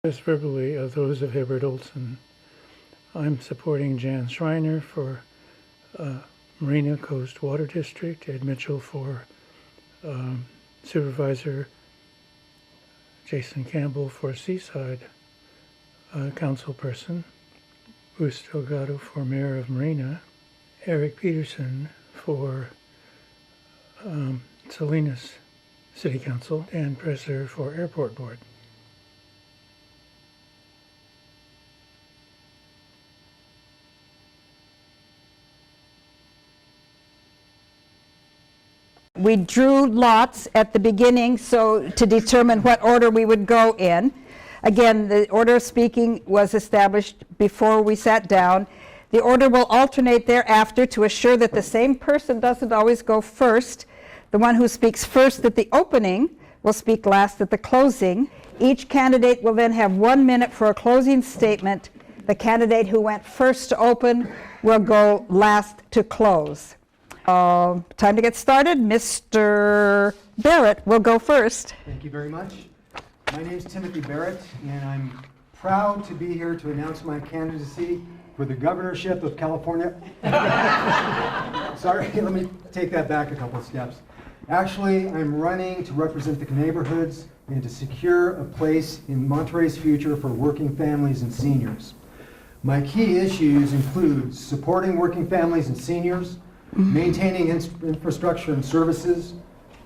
Just verbally, those of Hibbert Olson. I'm supporting Jan Schreiner for Marina Coast Water District, Ed Mitchell for Supervisor, Jason Campbell for Seaside Councilperson, Bruce Delgado for Mayor of Marina, Eric Peterson for Salinas City Council, and Presser for Airport Board. We drew lots at the beginning to determine what order we would go in. Again, the order of speaking was established before we sat down. The order will alternate thereafter to assure that the same person doesn't always go first. The one who speaks first at the opening will speak last at the closing. Each candidate will then have 1 minute for a closing statement. The candidate who went first to open will go last to close. Time to get started. Mr. Barrett will go first. Thank you very much. My name is Timothy Barrett, and I'm proud to be here to announce my candidacy for the governorship of California. Sorry, let me take that back a couple of steps. Actually, I'm running to represent the neighborhoods and to secure a place in Monterey's future for working families and seniors. My key issues include supporting working families and seniors, maintaining infrastructure and services,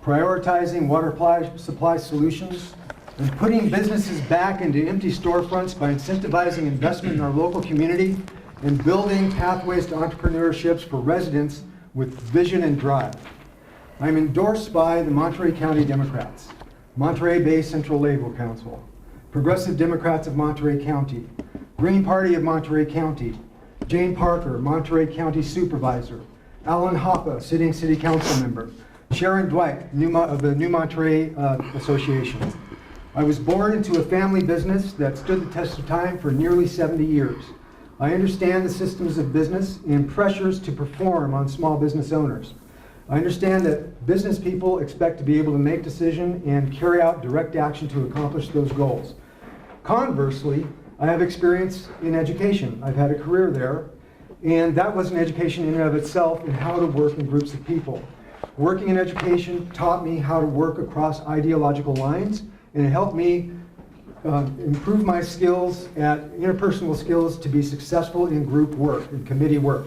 prioritizing water supply solutions, and putting businesses back into empty storefronts by incentivizing investment in our local community and building pathways to entrepreneurships for residents with vision and drive. I'm endorsed by the Monterey County Democrats, Monterey Bay Central Labor Council, Progressive Democrats of Monterey County, Green Party of Monterey County, Jane Parker, Monterey County Supervisor, Alan Hoppe, sitting city council member, Sharon Dwight of the New Monterey Association. I was born into a family business that stood the test of time for nearly 70 years. I understand the systems of business and pressures to perform on small business owners. I understand that business people expect to be able to make decisions and carry out direct action to accomplish those goals. Conversely, I have experience in education. I've had a career there, and that was an education in and of itself in how to work in groups of people. Working in education taught me how to work across ideological lines, and it helped me improve my skills at interpersonal skills to be successful in group work and committee work.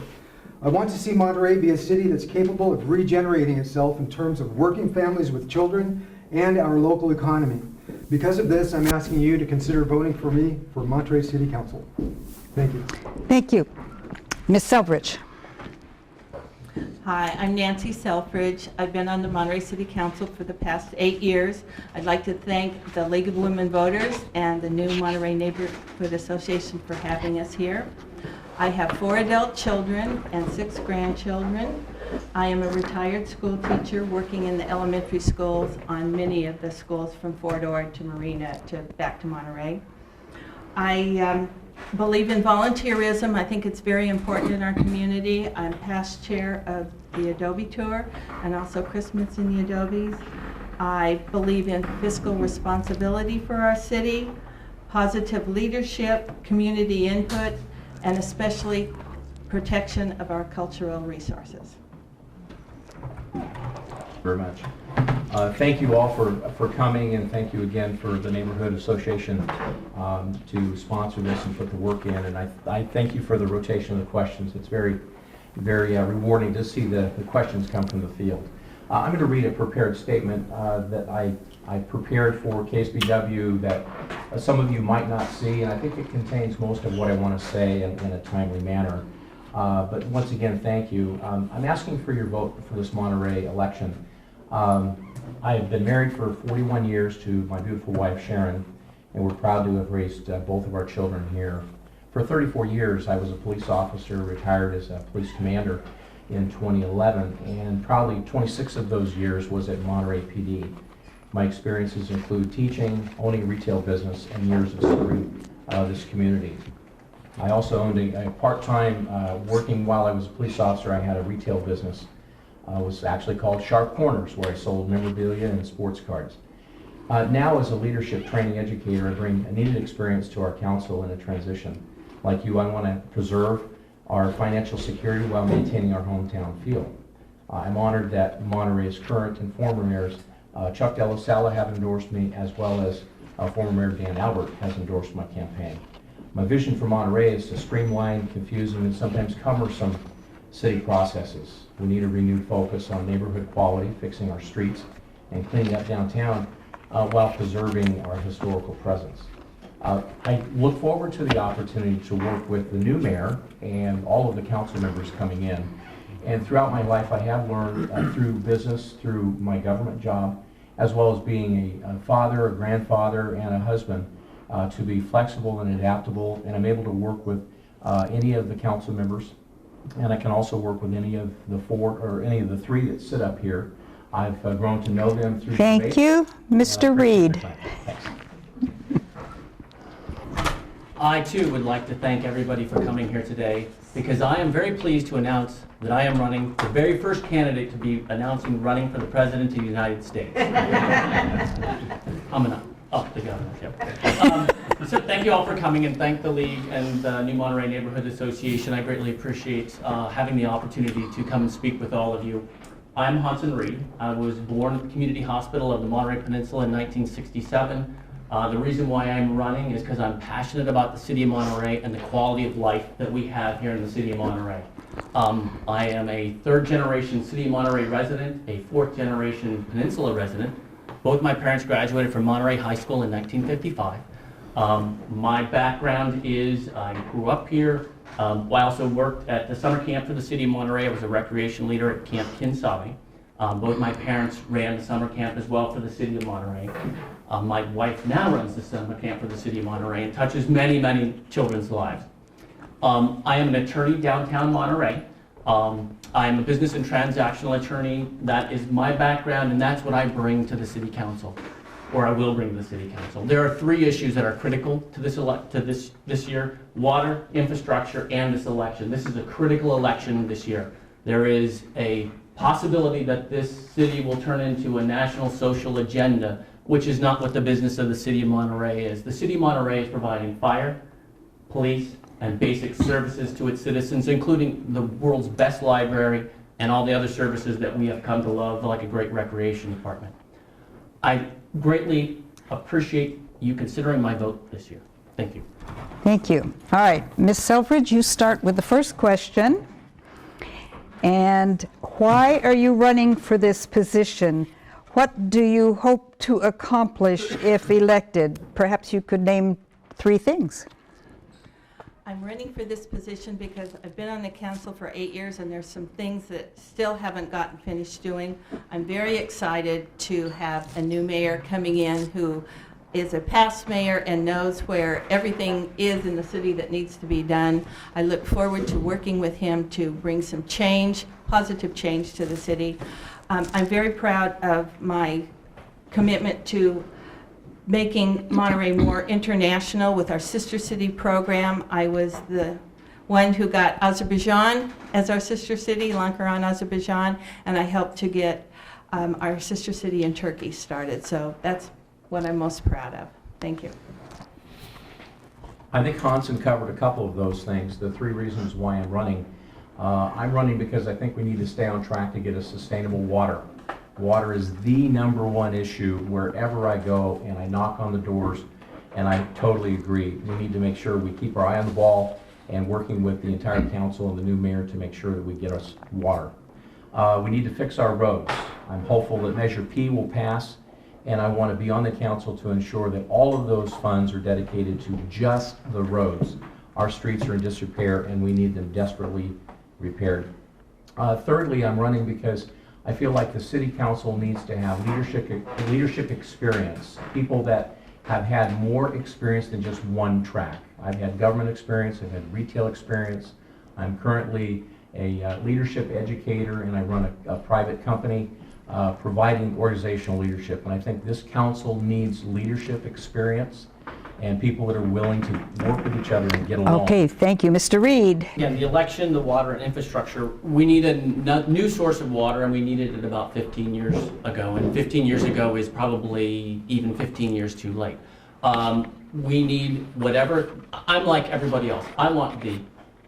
I want to see Monterey be a city that's capable of regenerating itself in terms of working families with children and our local economy. Because of this, I'm asking you to consider voting for me for Monterey City Council. Thank you. Thank you. Ms. Selfridge. Hi, I'm Nancy Selfridge. I've been on the Monterey City Council for the past 8 years. I'd like to thank the League of Women Voters and the New Monterey Neighborhood Association for having us here. I have 4 adult children and 6 grandchildren. I am a retired school teacher working in the elementary schools on many of the schools from Fort Ord to Marina to back to Monterey. I believe in volunteerism. I think it's very important in our community. I'm past chair of the Adobe Tour and also Christmas in the Adobes. I believe in fiscal responsibility for our city, positive leadership, community input, and especially protection of our cultural resources. Very much. Thank you all for coming, and thank you again for the Neighborhood Association to sponsor this and put the work in. And I thank you for the rotation of the questions. It's very, very rewarding to see the questions come from the field. I'm going to read a prepared statement that I prepared for KSBW that some of you might not see, and I think it contains most of what I want to say in a timely manner. But once again, thank you. I'm asking for your vote for this Monterey election. I have been married for 41 years to my beautiful wife, Sharon, and we're proud to have raised both of our children here. For 34 years, I was a police officer, retired as a police commander in 2011, and probably 26 of those years was at Monterey PD. My experiences include teaching, owning a retail business, and years of serving this community. I also owned a part-time, working while I was a police officer, I had a retail business. It was actually called Sharp Corners, where I sold memorabilia and sports cards. Now, as a leadership training educator, I bring a needed experience to our council in a transition. Like you, I want to preserve our financial security while maintaining our hometown feel. I'm honored that Monterey's current and former mayors, Chuck Della Sala, have endorsed me, as well as former Mayor Dan Albert has endorsed my campaign. My vision for Monterey is to streamline confusing and sometimes cumbersome city processes. We need a renewed focus on neighborhood quality, fixing our streets, and cleaning up downtown while preserving our historical presence. I look forward to the opportunity to work with the new mayor and all of the council members coming in. And throughout my life, I have learned through business, through my government job, as well as being a father, a grandfather, and a husband, to be flexible and adaptable. And I'm able to work with any of the council members, and I can also work with any of the any of the three that sit up here. I've grown to know them through Thank debate. you, Mr. Reed. Thanks. I too would like to thank everybody for coming here today, because I am very pleased to announce that I am running, the very first candidate to be announcing running for the President of the United States. I'm enough. Oh, the governor. Yep. So thank you all for coming, and thank the League and the New Monterey Neighborhood Association. I greatly appreciate having the opportunity to come and speak with all of you. I'm Hudson Reed. I was born at the Community Hospital of the Monterey Peninsula in 1967. The reason why I'm running is because I'm passionate about the city of Monterey and the quality of life that we have here in the city of Monterey. I am a third-generation city of Monterey resident, a fourth-generation Peninsula resident. Both my parents graduated from Monterey High School in 1955. My background is I grew up here. I also worked at the summer camp for the city of Monterey. I was a recreation leader at Camp Kinsavi. Both my parents ran the summer camp as well for the city of Monterey. My wife now runs the summer camp for the city of Monterey and touches many, many children's lives. I am an attorney downtown Monterey. I'm a business and transactional attorney. That is my background, and that's what I bring to the city council, or I will bring to the city council. There are three issues that are critical to this year: water, infrastructure, and this election. This is a critical election this year. There is a possibility that this city will turn into a national social agenda, which is not what the business of the city of Monterey is. The city of Monterey is providing fire, police, and basic services to its citizens, including the world's best library and all the other services that we have come to love, like a great recreation department. I greatly appreciate you considering my vote this year. Thank you. Thank you. All right, Ms. Selfridge, you start with the first question. And why are you running for this position? What do you hope to accomplish if elected? Perhaps you could name 3 things. I'm running for this position because I've been on the council for 8 years, and there's some things that still haven't gotten finished doing. I'm very excited to have a new mayor coming in who is a past mayor and knows where everything is in the city that needs to be done. I look forward to working with him to bring some change, positive change to the city. I'm very proud of my commitment to making Monterey more international with our sister city program. I was the one who got Azerbaijan as our sister city, Lankaran, Azerbaijan, and I helped to get our sister city in Turkey started. So that's what I'm most proud of. Thank you. I think Hansen covered a couple of those things, the 3 reasons why I'm running. I'm running because I think we need to stay on track to get a sustainable water. Water is the #1 issue wherever I go, and I knock on the doors, and I totally agree. We need to make sure we keep our eye on the ball and working with the entire council and the new mayor to make sure that we get us water. We need to fix our roads. I'm hopeful that Measure P will pass, and I want to be on the council to ensure that all of those funds are dedicated to just the roads. Our streets are in disrepair, and we need them desperately repaired. Thirdly, I'm running because I feel like the city council needs to have leadership experience, people that have had more experience than just one track. I've had government experience, I've had retail experience. I'm currently a leadership educator, and I run a private company providing organizational leadership. And I think this council needs leadership experience. and people that are willing to work with each other and get along. Okay, thank you. Mr. Reed? Again, the election, the water and infrastructure, we need a new source of water, and we needed it about 15 years ago. And 15 years ago is probably even 15 years too late. We need whatever, I'm like everybody else. I want the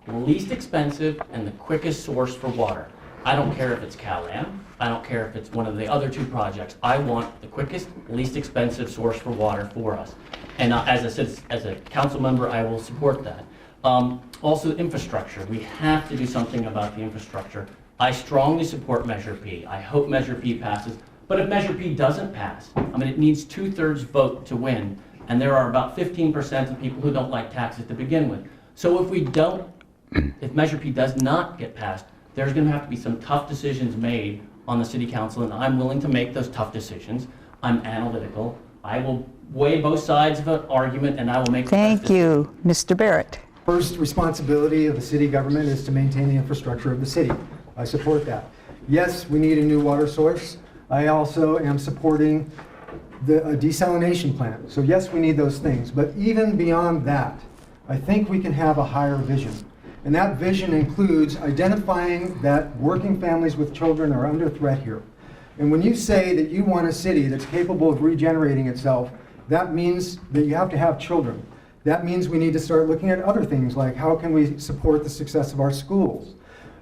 least expensive and the quickest source for water. I don't care if it's Cal-Am. I don't care if it's one of the other two projects. I want the quickest, least expensive source for water for us. And as a council member, I will support that. Also, infrastructure. We have to do something about the infrastructure. I strongly support Measure P. I hope Measure P passes. But if Measure P doesn't pass, I mean, it needs 2/3 vote to win. And there are about 15% of people who don't like taxes to begin with. So if Measure P does not get passed, there's going to have to be some tough decisions made on the city council, and I'm willing to make those tough decisions. I'm analytical. I will weigh both sides of an argument, and I will make the best Thank decision. you. Mr. Barrett? First responsibility of the city government is to maintain the infrastructure of the city. I support that. Yes, we need a new water source. I also am supporting a desalination plant. So yes, we need those things. But even beyond that, I think we can have a higher vision. And that vision includes identifying that working families with children are under threat here. And when you say that you want a city that's capable of regenerating itself, that means that you have to have children. That means we need to start looking at other things like how can we support the success of our schools?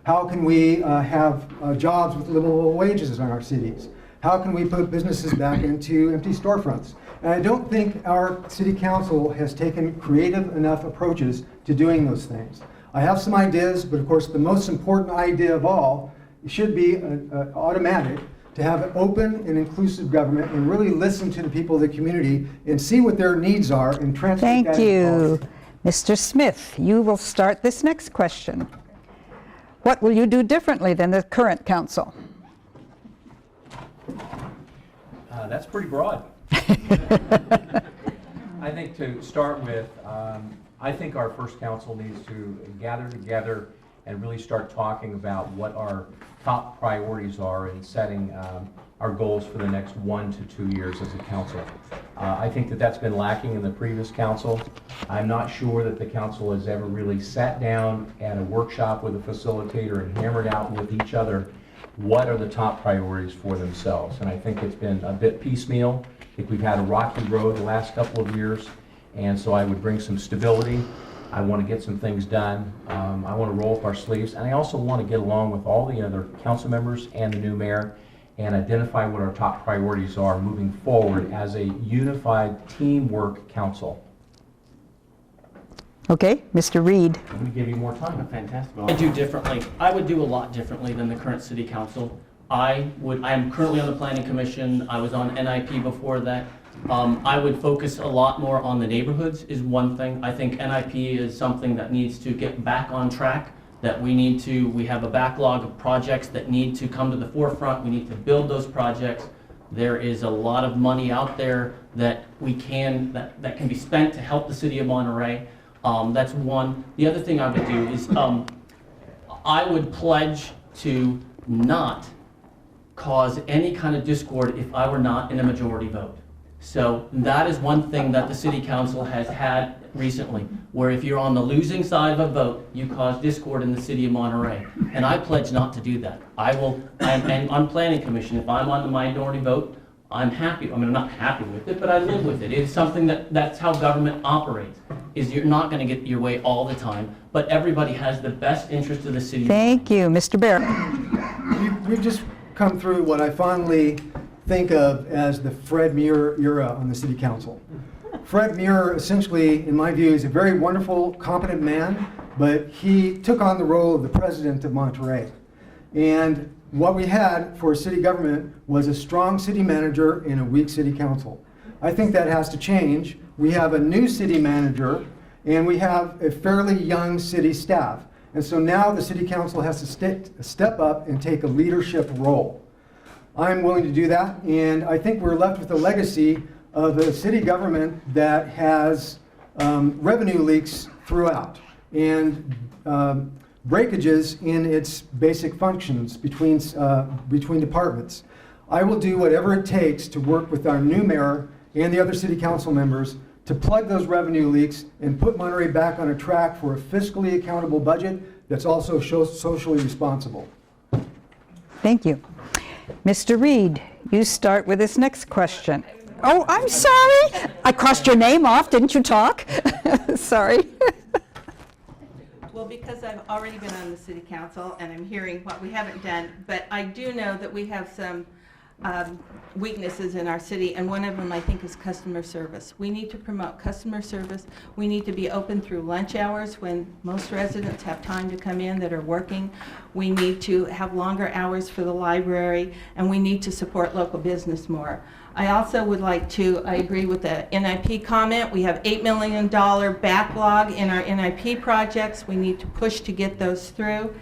How can we have jobs with livable wages in our cities? How can we put businesses back into empty storefronts? And I don't think our city council has taken creative enough approaches to doing those things. I have some ideas, but of course the most important idea of all should be automatic, to have an open and inclusive government and really listen to the people of the community and see what their needs are and translate that Thank into you. policy. Mr. Smith, you will start this next question. What will you do differently than the current council? That's pretty broad. I think to start with, I think our first council needs to gather together and really start talking about what our top priorities are in setting our goals for the next 1 to 2 years as a council. I think that that's been lacking in the previous council. I'm not sure that the council has ever really sat down at a workshop with a facilitator and hammered out with each other what are the top priorities for themselves. And I think it's been a bit piecemeal. I think we've had a rocky road the last couple of years, and so I would bring some stability. I want to get some things done. I want to roll up our sleeves, and I also want to get along with all the other council members and the new mayor and identify what our top priorities are moving forward as a unified teamwork council. Okay, Mr. Reed. Let me give you more time. Fantastic. I do differently. I would do a lot differently than the current city council. I am currently on the planning commission. I was on NIP before that. I would focus a lot more on the neighborhoods is one thing. I think NIP is something that needs to get back on track, that we have a backlog of projects that need to come to the forefront. We need to build those projects. There is a lot of money out there that that can be spent to help the city of Monterey. That's one. The other thing I would do is I would pledge to not cause any kind of discord if I were not in a majority vote. So that is one thing that the city council has had recently, where if you're on the losing side of a vote, you cause discord in the city of Monterey. And I pledge not to do that. And on planning commission, if I'm on the minority vote, I'm happy. I mean, I'm not happy with it, but I live with it. It's something that's how government operates, is you're not going to get your way all the time, but everybody has the best interest of the city. Thank you. Mr. Barrett. We've just come through what I fondly think of as the Fred Muir era on the city council. Fred Muir, essentially, in my view, is a very wonderful, competent man, but he took on the role of the president of Monterey. And what we had for city government was a strong city manager and a weak city council. I think that has to change. We have a new city manager, and we have a fairly young city staff. And so now the city council has to step up and take a leadership role. I'm willing to do that, and I think we're left with a legacy of a city government that has revenue leaks throughout and breakages in its basic functions between departments. I will do whatever it takes to work with our new mayor and the other city council members to plug those revenue leaks and put Monterey back on a track for a fiscally accountable budget that's also socially responsible. Thank you. Mr. Reed, you start with this next question. Oh, I'm sorry. I crossed your name off. Didn't you talk? Sorry. Well, because I've already been on the city council and I'm hearing what we haven't done, but I do know that we have some weaknesses in our city, and one of them I think is customer service. We need to promote customer service. We need to be open through lunch hours when most residents have time to come in that are working. We need to have longer hours for the library, and we need to support local business more. I also would like to, I agree with the NIP comment. We have $8 million backlog in our NIP projects. We need to push to get those through.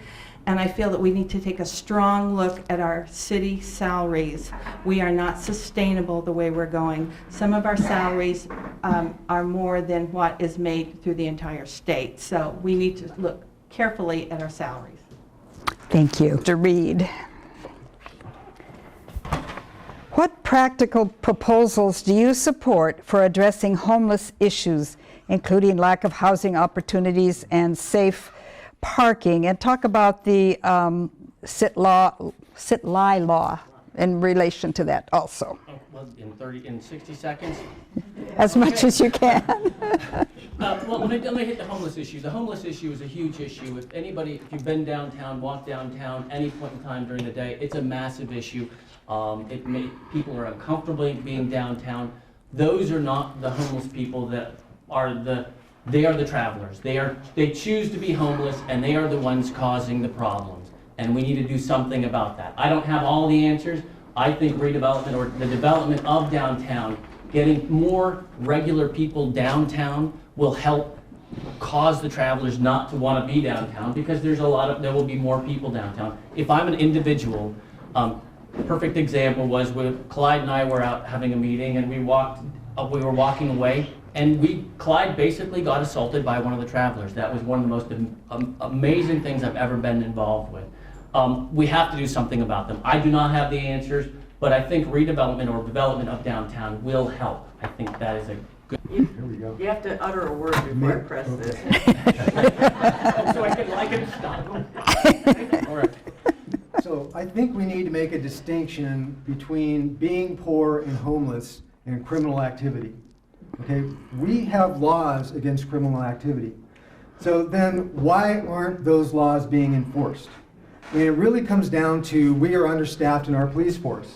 And I feel that we need to take a strong look at our city salaries. We are not sustainable the way we're going. Some of our salaries are more than what is made through the entire state. So we need to look carefully at our salaries. Thank you. Mr. Reed. What practical proposals do you support for addressing homeless issues, including lack of housing opportunities and safe parking? And talk about the sit-lie law in relation to that also. Oh, well, in 60 seconds? As much as you can. Well, let me hit the homeless issue. The homeless issue is a huge issue. If you've been downtown, walked downtown, any point in time during the day, it's a massive issue. People are uncomfortable being downtown. Those are not the homeless people they are the travelers. They choose to be homeless, and they are the ones causing the problems. And we need to do something about that. I don't have all the answers. I think redevelopment or the development of downtown, getting more regular people downtown will help cause the travelers not to want to be downtown, because there will be more people downtown. If I'm an individual, perfect example was when Clyde and I were out having a meeting, and we were walking away, and Clyde basically got assaulted by one of the travelers. That was one of the most amazing things I've ever been involved with. We have to do something about them. I do not have the answers, but I think redevelopment or development of downtown will help. I think that is a good. Here we go. You have to utter a word before I press this. So I can stop. All right. So I think we need to make a distinction between being poor and homeless and criminal activity. Okay, we have laws against criminal activity. So then why aren't those laws being enforced? And it really comes down to we are understaffed in our police force.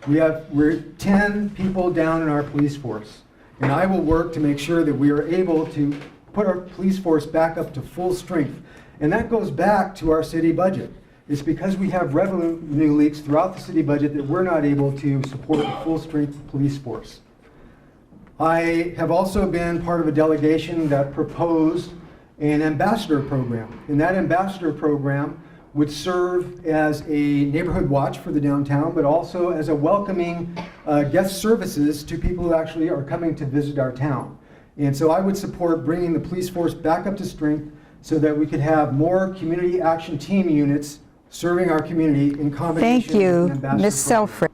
We're 10 people down in our police force. And I will work to make sure that we are able to put our police force back up to full strength. And that goes back to our city budget. It's because we have revenue leaks throughout the city budget that we're not able to support a full strength police force. I have also been part of a delegation that proposed an ambassador program. And that ambassador program would serve as a neighborhood watch for the downtown, but also as a welcoming guest services to people who actually are coming to visit our town. And so I would support bringing the police force back up to strength so that we could have more community action team units serving our community in combination Thank you, with an ambassador Ms. program. Selfridge.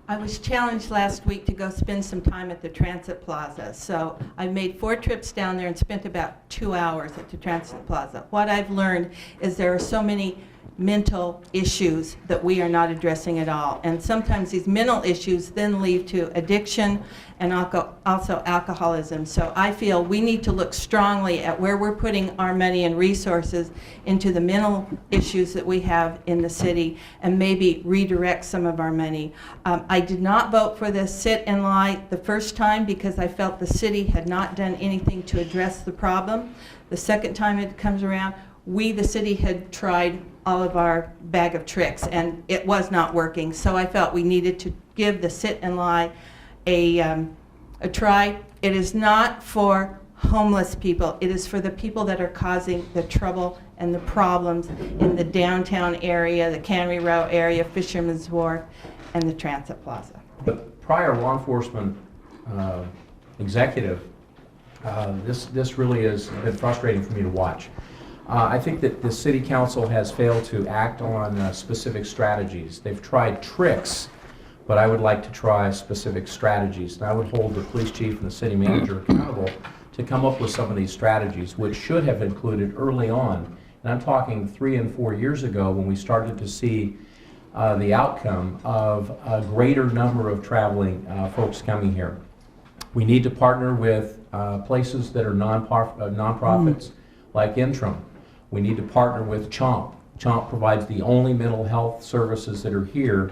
I was challenged last week to go spend some time at the Transit Plaza. So I made 4 trips down there and spent about 2 hours at the Transit Plaza. What I've learned is there are so many mental issues that we are not addressing at all. And sometimes these mental issues then lead to addiction and also alcoholism. So I feel we need to look strongly at where we're putting our money and resources into the mental issues that we have in the city and maybe redirect some of our money. I did not vote for this sit and lie the first time because I felt the city had not done anything to address the problem. The second time it comes around, we, the city, had tried all of our bag of tricks and it was not working. So I felt we needed to give the sit and lie a try. It is not for homeless people. It is for the people that are causing the trouble and the problems in the downtown area, the Cannery Row area, Fisherman's Wharf, and the Transit Plaza. The prior law enforcement executive, this really has been frustrating for me to watch. I think that the city council has failed to act on specific strategies. They've tried tricks, but I would like to try specific strategies. And I would hold the police chief and the city manager accountable to come up with some of these strategies, which should have included early on. And I'm talking 3 and 4 years ago when we started to see the outcome of a greater number of traveling folks coming here. We need to partner with places that are nonprofits like Intrum. We need to partner with CHOMP. CHOMP provides the only mental health services that are here,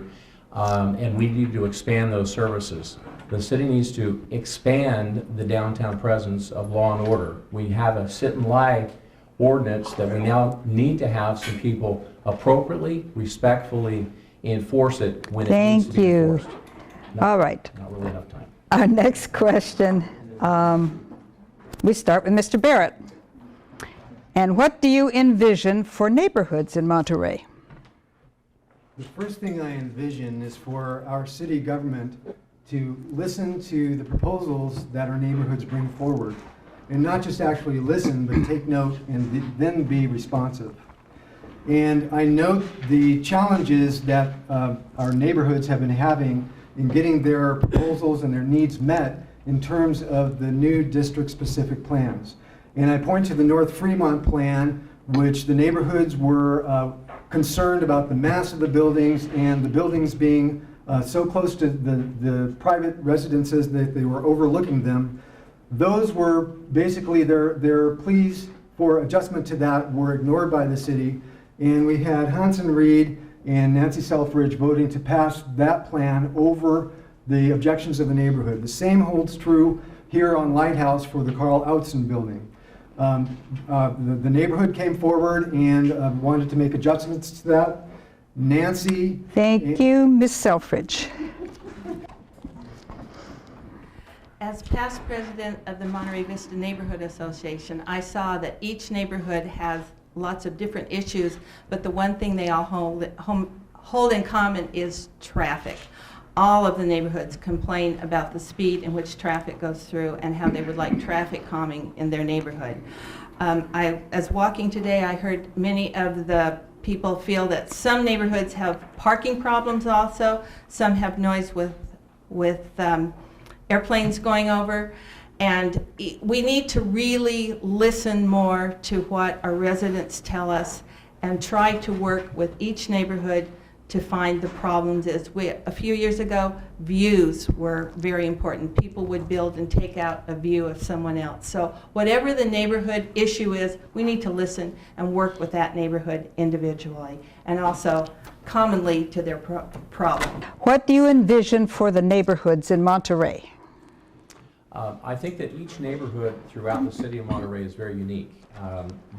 and we need to expand those services. The city needs to expand the downtown presence of law and order. We have a sit and lie ordinance that we now need to have some people appropriately, respectfully enforce it when it needs to Thank be you. enforced. All right. Not really enough time. Our next question, we start with Mr. Barrett. And what do you envision for neighborhoods in Monterey? The first thing I envision is for our city government to listen to the proposals that our neighborhoods bring forward. And not just actually listen, but take note and then be responsive. And I note the challenges that our neighborhoods have been having in getting their proposals and their needs met in terms of the new district-specific plans. And I point to the North Fremont plan, which the neighborhoods were concerned about the mass of the buildings and the buildings being so close to the private residences that they were overlooking them. Those were basically their pleas for adjustment to that were ignored by the city. And we had Hanson Reed and Nancy Selfridge voting to pass that plan over the objections of the neighborhood. The same holds true here on Lighthouse for the Carl Outzen building. The neighborhood came forward and wanted to make adjustments to that. Nancy. Thank you, Ms. Selfridge. As past president of the Monterey Vista Neighborhood Association, I saw that each neighborhood has lots of different issues, but the one thing they all hold in common is traffic. All of the neighborhoods complain about the speed in which traffic goes through and how they would like traffic calming in their neighborhood. As walking today, I heard many of the people feel that some neighborhoods have parking problems also, some have noise with airplanes going over, and we need to really listen more to what our residents tell us and try to work with each neighborhood to find the problems. A few years ago, views were very important. People would build and take out a view of someone else. So whatever the neighborhood issue is, we need to listen and work with that neighborhood individually and also commonly to their problem. What do you envision for the neighborhoods in Monterey? I think that each neighborhood throughout the city of Monterey is very unique.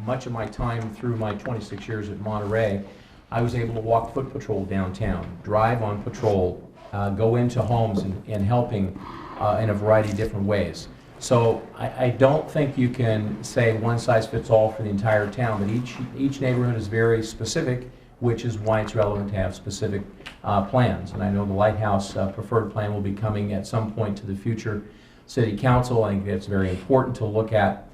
Much of my time through my 26 years at Monterey, I was able to walk foot patrol downtown, drive on patrol, go into homes and helping in a variety of different ways. So I don't think you can say one size fits all for the entire town, but each neighborhood is very specific, which is why it's relevant to have specific plans. And I know the Lighthouse preferred plan will be coming at some point to the future City Council. I think it's very important to look at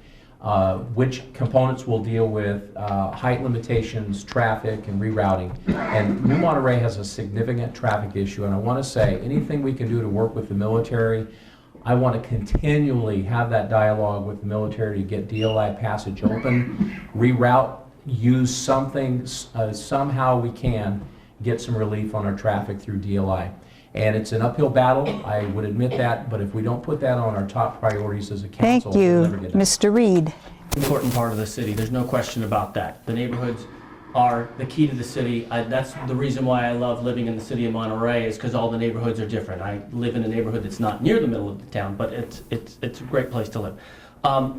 which components will deal with height limitations, traffic, and rerouting. And New Monterey has a significant traffic issue, and I want to say anything we can do to work with the military, I want to continually have that dialogue with the military to get DLI passage open, reroute, use something, somehow we can get some relief on our traffic through DLI. And it's an uphill battle, I would admit that, but if we don't put that on our top priorities as a council, Thank you, we'll never get done. Mr. Reed. Important part of the city, there's no question about that. The neighborhoods are the key to the city. That's the reason why I love living in the city of Monterey, is because all the neighborhoods are different. I live in a neighborhood that's not near the middle of the town, but it's a great place to live.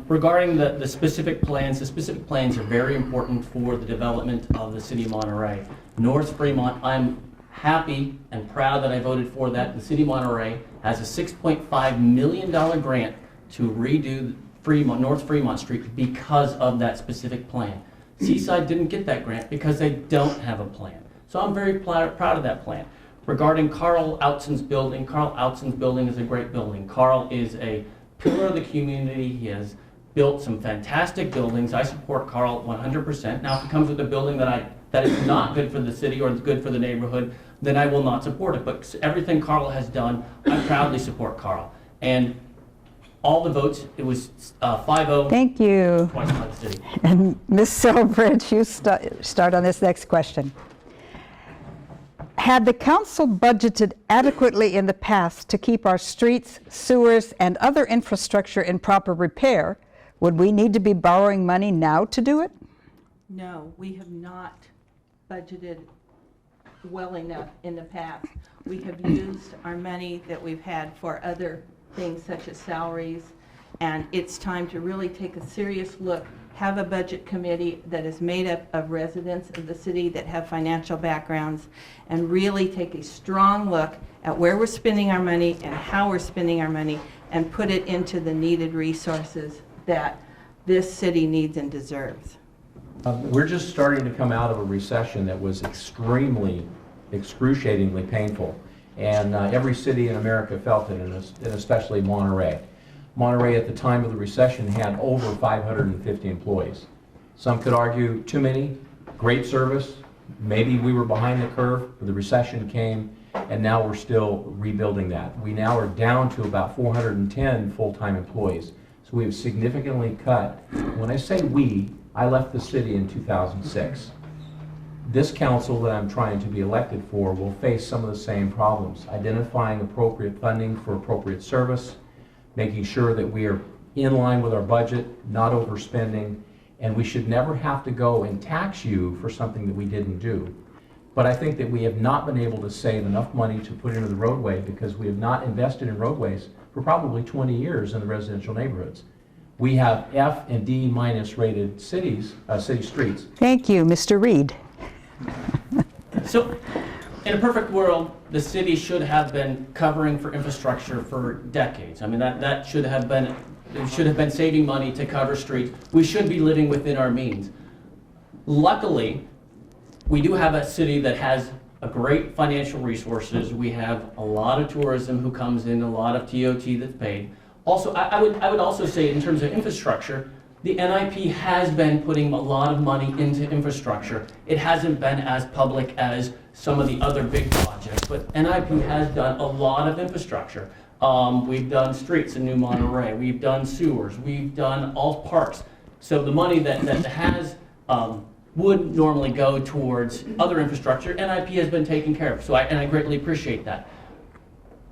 Regarding the specific plans are very important for the development of the city of Monterey. North Fremont, I'm happy and proud that I voted for that. The city of Monterey has a $6.5 million grant to redo North Fremont Street because of that specific plan. Seaside didn't get that grant because they don't have a plan. So I'm very proud of that plan. Regarding Carl Outzen's building is a great building. Carl is a pillar of the community. He has built some fantastic buildings. I support Carl 100%. Now if it comes with a building that that it's not good for the city or it's good for the neighborhood, then I will not support it. But everything Carl has done, I proudly support Carl. And all the votes, it was 5-0. Thank you. Twice by the city. And Ms. Selbridge, you start on this next question. Had the council budgeted adequately in the past to keep our streets, sewers, and other infrastructure in proper repair, would we need to be borrowing money now to do it? No, we have not budgeted well enough in the past. We have used our money that we've had for other things such as salaries, and it's time to really take a serious look, have a budget committee that is made up of residents of the city that have financial backgrounds, and really take a strong look at where we're spending our money and how we're spending our money, and put it into the needed resources that this city needs and deserves. We're just starting to come out of a recession that was excruciatingly painful. And every city in America felt it, and especially Monterey. Monterey at the time of the recession had over 550 employees. Some could argue too many, great service, maybe we were behind the curve, but the recession came, and now we're still rebuilding that. We now are down to about 410 full-time employees. So we have significantly cut. When I say we, I left the city in 2006. This council that I'm trying to be elected for will face some of the same problems, identifying appropriate funding for appropriate service, making sure that we are in line with our budget, not overspending, and we should never have to go and tax you for something that we didn't do. But I think that we have not been able to save enough money to put into the roadway because we have not invested in roadways for probably 20 years in the residential neighborhoods. We have F and D minus rated city streets. Thank you, Mr. Reed. So, in a perfect world, the city should have been covering for infrastructure for decades. I mean, that should have been, it should have been saving money to cover streets. We should be living within our means. Luckily, we do have a city that has a great financial resources. We have a lot of tourism who comes in, a lot of TOT that's paid. Also, I would also say in terms of infrastructure, the NIP has been putting a lot of money into infrastructure. It hasn't been as public as some of the other big projects, but NIP has done a lot of infrastructure. We've done streets in New Monterey, we've done sewers, we've done all parks. So the money that has would normally go towards other infrastructure, NIP has been taken care of. So I greatly appreciate that.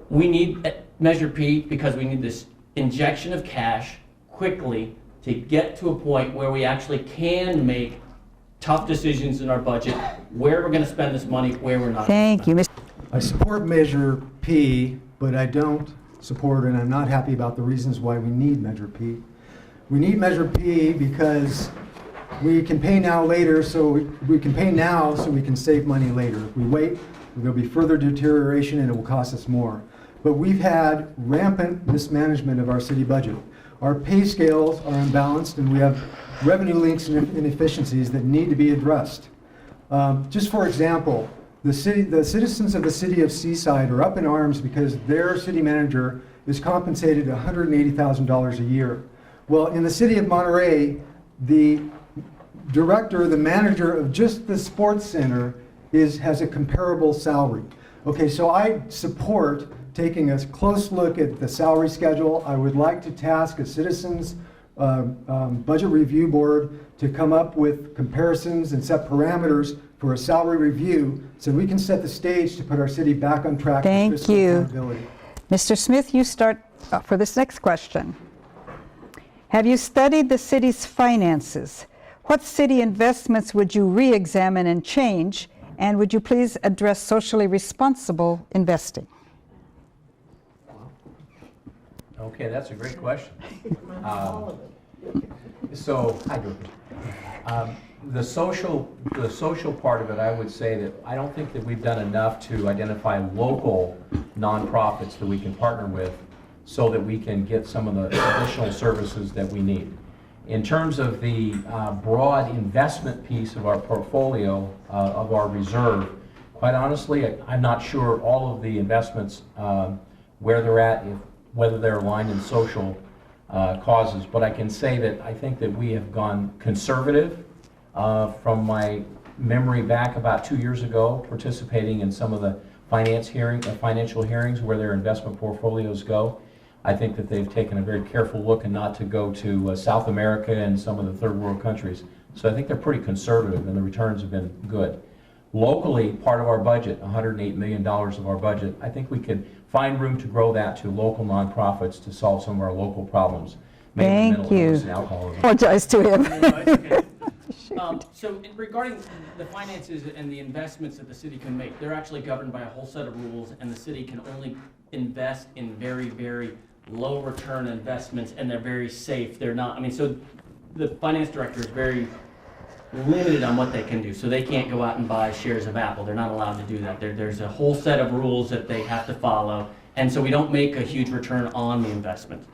We need Measure P because we need this injection of cash quickly to get to a point where we actually can make tough decisions in our budget, where we're going to spend this money, where we're not. Thank you, Mr. I support Measure P, but I don't support, and I'm not happy about the reasons why we need Measure P. We need Measure P because we can pay now later, so we can pay now so we can save money later. If we wait, there'll be further deterioration and it will cost us more. But we've had rampant mismanagement of our city budget. Our pay scales are imbalanced and we have revenue links and inefficiencies that need to be addressed. Just for example, the citizens of the city of Seaside are up in arms because their city manager is compensated $180,000 a year. Well, in the city of Monterey, the director, the manager of just the sports center has a comparable salary. Okay, so I support taking a close look at the salary schedule. I would like to task a citizens budget review board to come up with comparisons and set parameters for a salary review so we can set the stage to put our city back on track. Thank for fiscal you. accountability. Mr. Smith, you start for this next question. Have you studied the city's finances? What city investments would you re-examine and change? And would you please address socially responsible investing? Okay, that's a great question. So, hi, Dorothy. The social part of it, I would say that I don't think that we've done enough to identify local nonprofits that we can partner with so that we can get some of the additional services that we need. In terms of the broad investment piece of our portfolio, of our reserve, quite honestly, I'm not sure all of the investments, where they're at, whether they're aligned in social causes, but I can say that I think that we have gone conservative from my memory back about 2 years ago, participating in some of the financial hearings where their investment portfolios go. I think that they've taken a very careful look and not to go to South America and some of the third world countries. So I think they're pretty conservative and the returns have been good. Locally, part of our budget, $108 million of our budget, I think we could find room to grow that to local nonprofits to solve some of our local problems. Mainly Thank mental illness you. and alcoholism. Apologize to him. No, it's okay. So regarding the finances and the investments that the city can make, they're actually governed by a whole set of rules, and the city can only invest in very, very low return investments, and they're very safe. They're not, I mean, so the finance director is very limited on what they can do. So they can't go out and buy shares of Apple. They're not allowed to do that. There's a whole set of rules that they have to follow, and so we don't make a huge return on the investment.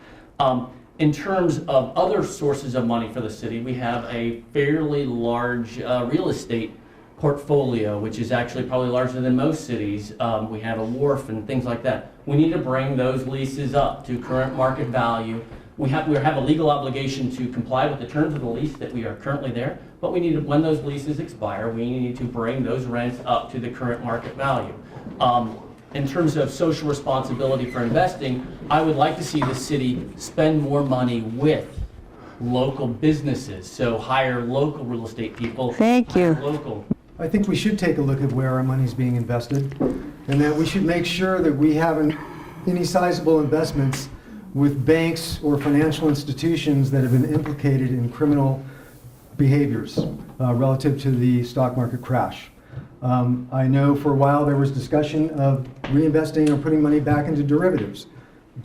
In terms of other sources of money for the city, we have a fairly large real estate portfolio, which is actually probably larger than most cities. We have a wharf and things like that. We need to bring those leases up to current market value. We have a legal obligation to comply with the terms of the lease that we are currently there, but we need to, when those leases expire, we need to bring those rents up to the current market value. In terms of social responsibility for investing, I would like to see the city spend more money with local businesses, so hire local real estate people. Thank you. hire Local. I think we should take a look at where our money's being invested, and that we should make sure that we haven't any sizable investments with banks or financial institutions that have been implicated in criminal behaviors relative to the stock market crash. I know for a while there was discussion of reinvesting or putting money back into derivatives,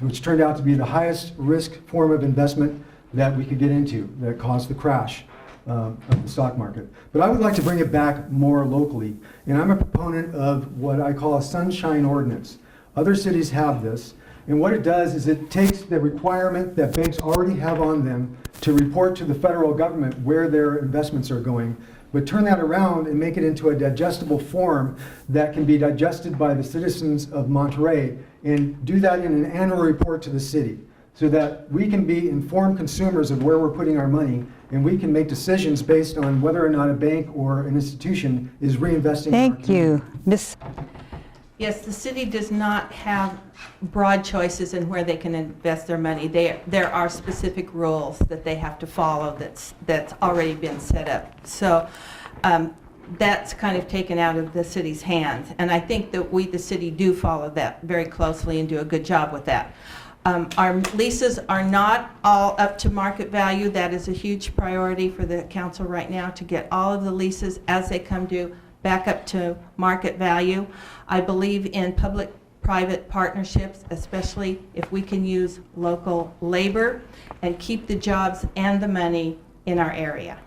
which turned out to be the highest risk form of investment that we could get into that caused the crash of the stock market. But I would like to bring it back more locally, and I'm a proponent of what I call a sunshine ordinance. Other cities have this, and what it does is it takes the requirement that banks already have on them to report to the federal government where their investments are going, but turn that around and make it into a digestible form that can be digested by the citizens of Monterey, and do that in an annual report to the city, so that we can be informed consumers of where we're putting our money, and we can make decisions based on whether or not a bank or an institution is reinvesting in our Thank you. Miss. Yes, the city does not have broad choices in where they can invest their money. There are specific rules that they have to follow that's already been set up. So that's kind of taken out of the city's hands. And I think that we, the city, do follow that very closely and do a good job with that. Our leases are not all up to market value. That is a huge priority for the council right now, to get all of the leases as they come due back up to market value. I believe in public-private partnerships, especially if we can use local labor and keep the jobs and the money in our area.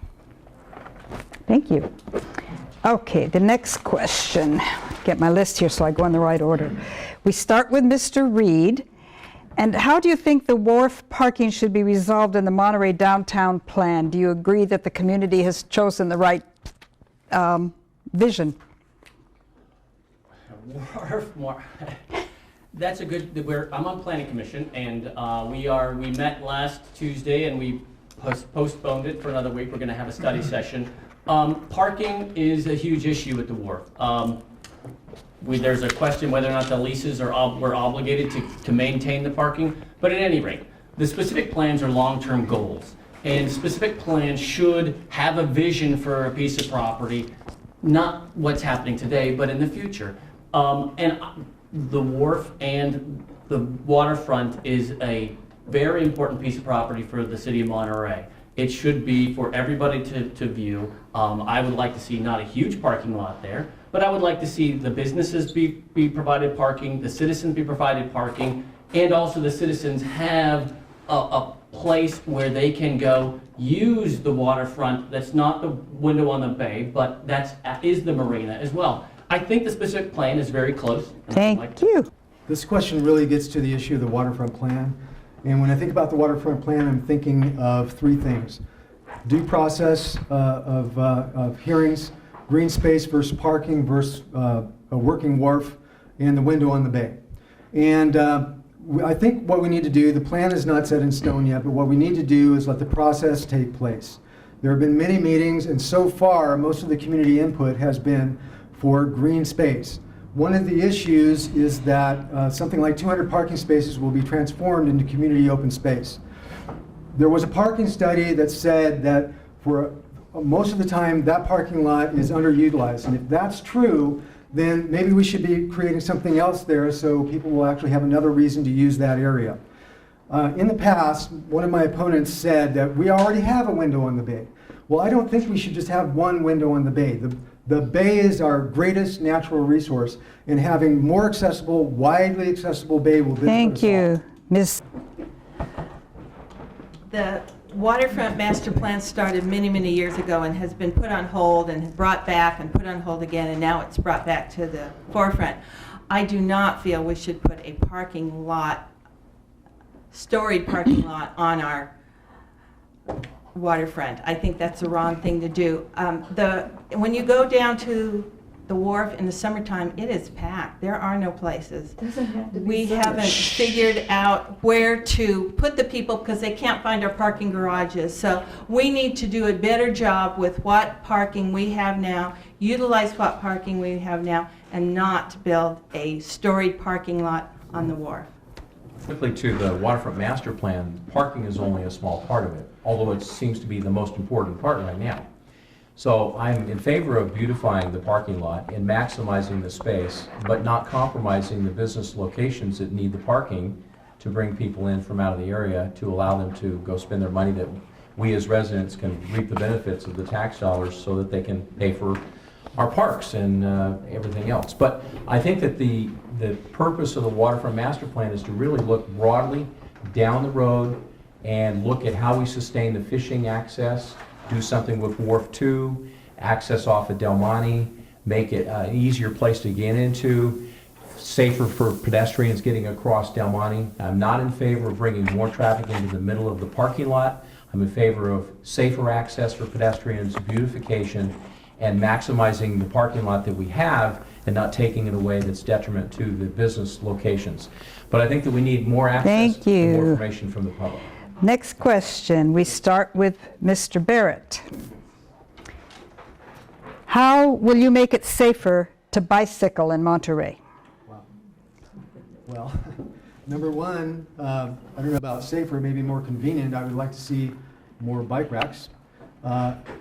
Thank you. Okay, the next question. Get my list here so I go in the right order. We start with Mr. Reed. And how do you think the wharf parking should be resolved in the Monterey downtown plan? Do you agree that the community has chosen the right vision? That's a good, I'm on planning commission, and we met last Tuesday and we postponed it for another week. We're going to have a study session. Parking is a huge issue at the wharf. There's a question whether or not the leases we're obligated to maintain the parking, but at any rate, the specific plans are long-term goals, and specific plans should have a vision for a piece of property, not what's happening today, but in the future. And the wharf and the waterfront is a very important piece of property for the city of Monterey. It should be for everybody to view. I would like to see not a huge parking lot there, but I would like to see the businesses be provided parking, the citizens be provided parking, and also the citizens have a place where they can go use the waterfront. That's not the window on the bay, but is the marina as well. I think the specific plan is very close. Thank you. This question really gets to the issue of the waterfront plan. And when I think about the waterfront plan, I'm thinking of three things: due process of hearings, green space versus parking versus a working wharf, and the window on the bay. And I think what we need to do, the plan is not set in stone yet, but what we need to do is let the process take place. There have been many meetings, and so far, most of the community input has been for green space. One of the issues is that something like 200 parking spaces will be transformed into community open space. There was a parking study that said that for most of the time, that parking lot is underutilized. And if that's true, then maybe we should be creating something else there so people will actually have another reason to use that area. In the past, one of my opponents said that we already have a window on the bay. Well, I don't think we should just have one window on the bay. The bay is our greatest natural resource, and having more accessible, widely accessible bay will benefit Thank us all. you. Ms. The waterfront master plan started many, many years ago and has been put on hold and brought back and put on hold again, and now it's brought back to the forefront. I do not feel we should put a parking lot, storied parking lot on our waterfront. I think that's the wrong thing to do. When you go down to the wharf in the summertime, it is packed. There are no places. We haven't figured out where to put the people because they can't find our parking garages. So we need to do a better job with what parking we have now, utilize what parking we have now, and not build a storied parking lot on the wharf. Quickly to the waterfront master plan, parking is only a small part of it, although it seems to be the most important part right now. So I'm in favor of beautifying the parking lot and maximizing the space, but not compromising the business locations that need the parking to bring people in from out of the area to allow them to go spend their money that we as residents can reap the benefits of the tax dollars so that they can pay for our parks and everything else. But I think that the purpose of the waterfront master plan is to really look broadly down the road and look at how we sustain the fishing access, do something with Wharf 2, access off of Del Monte, make it an easier place to get into, safer for pedestrians getting across Del Monte. I'm not in favor of bringing more traffic into the middle of the parking lot. I'm in favor of safer access for pedestrians, beautification, and maximizing the parking lot that we have and not taking it away that's detriment to the business locations. But I think that we need more access Thank and more you. information from the public. Next question, we start with Mr. Barrett. How will you make it safer to bicycle in Monterey? Well, number one, I don't know about safer, maybe more convenient. I would like to see more bike racks.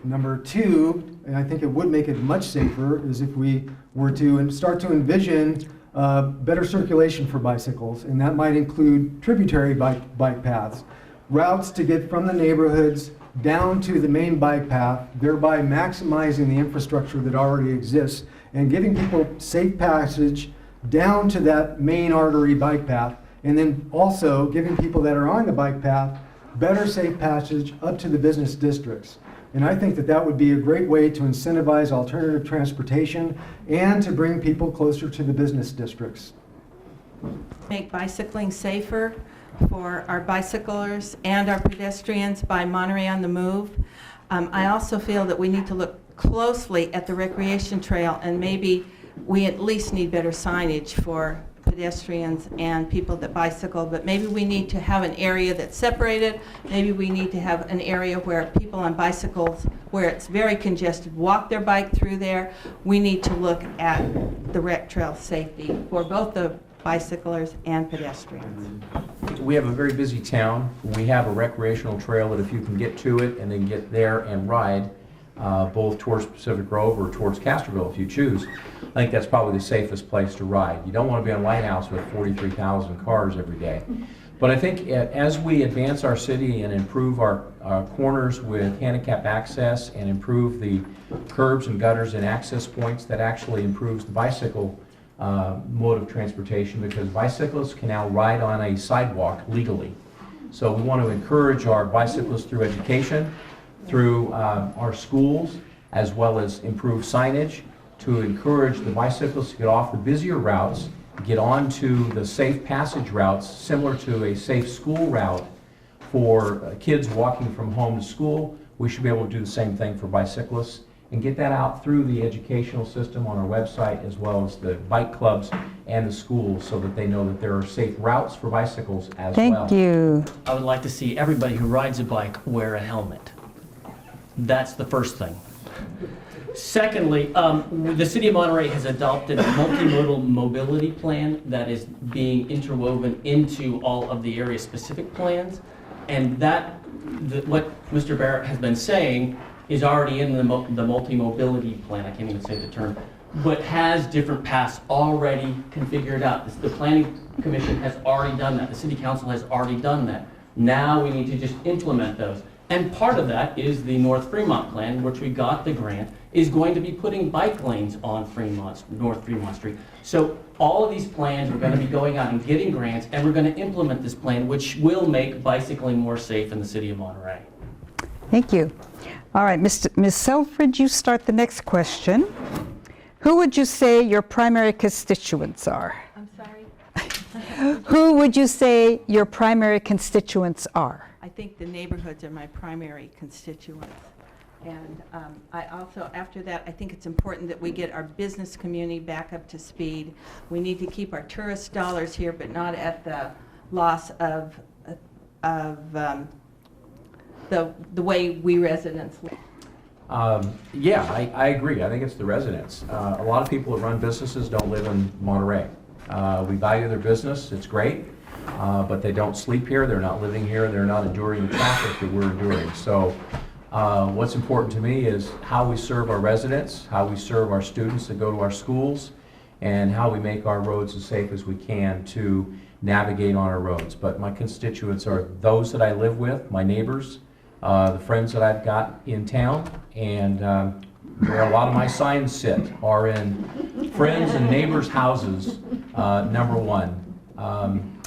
Number two, and I think it would make it much safer, is if we were to start to envision better circulation for bicycles, and that might include tributary bike paths, routes to get from the neighborhoods down to the main bike path, thereby maximizing the infrastructure that already exists and giving people safe passage down to that main artery bike path, and then also giving people that are on the bike path better safe passage up to the business districts. And I think that that would be a great way to incentivize alternative transportation and to bring people closer to the business districts. Make bicycling safer for our bicyclers and our pedestrians by Monterey on the Move. I also feel that we need to look closely at the recreation trail, and maybe we at least need better signage for pedestrians and people that bicycle, but maybe we need to have an area that's separated. Maybe we need to have an area where people on bicycles, where it's very congested, walk their bike through there. We need to look at the rec trail safety for both the bicyclers and pedestrians. We have a very busy town. We have a recreational trail that if you can get to it and then get there and ride, both towards Pacific Grove or towards Castroville if you choose, I think that's probably the safest place to ride. You don't want to be on Lighthouse with 43,000 cars every day. But I think as we advance our city and improve our corners with handicap access and improve the curbs and gutters and access points, that actually improves the bicycle mode of transportation, because bicyclists can now ride on a sidewalk legally. So we want to encourage our bicyclists through education, through our schools, as well as improve signage to encourage the bicyclists to get off the busier routes, get onto the safe passage routes similar to a safe school route for kids walking from home to school. We should be able to do the same thing for bicyclists and get that out through the educational system on our website, as well as the bike clubs and the schools, so that they know that there are safe routes for bicycles as well. Thank you. I would like to see everybody who rides a bike wear a helmet. That's the first thing. Secondly, the City of Monterey has adopted a multimodal mobility plan that is being interwoven into all of the area-specific plans. And what Mr. Barrett has been saying is already in the multi-mobility plan, I can't even say the term, but has different paths already configured out. The Planning Commission has already done that. The City Council has already done that. Now we need to just implement those. And part of that is the North Fremont plan, which we got the grant, is going to be putting bike lanes on North Fremont Street. So all of these plans, we're going to be going out and getting grants, and we're going to implement this plan, which will make bicycling more safe in the City of Monterey. Thank you. All right, Ms. Selfridge, you start the next question. Who would you say your primary constituents are? I'm sorry? Who would you say your primary constituents are? I think the neighborhoods are my primary constituents. And I also, after that, I think it's important that we get our business community back up to speed. We need to keep our tourist dollars here, but not at the loss of the way we residents live. Yeah, I agree. I think it's the residents. A lot of people that run businesses don't live in Monterey. We value their business, it's great, but they don't sleep here, they're not living here, they're not enduring the traffic that we're enduring. So what's important to me is how we serve our residents, how we serve our students that go to our schools, and how we make our roads as safe as we can to navigate on our roads. But my constituents are those that I live with, my neighbors, the friends that I've got in town, and where a lot of my signs sit are in friends and neighbors' houses, number one,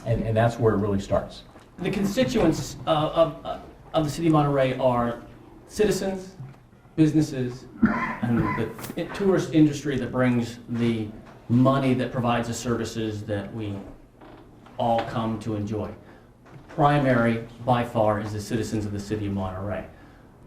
and that's where it really starts. The constituents of the City of Monterey are citizens, businesses, and the tourist industry that brings the money that provides the services that we all come to enjoy. Primary, by far, is the citizens of the City of Monterey.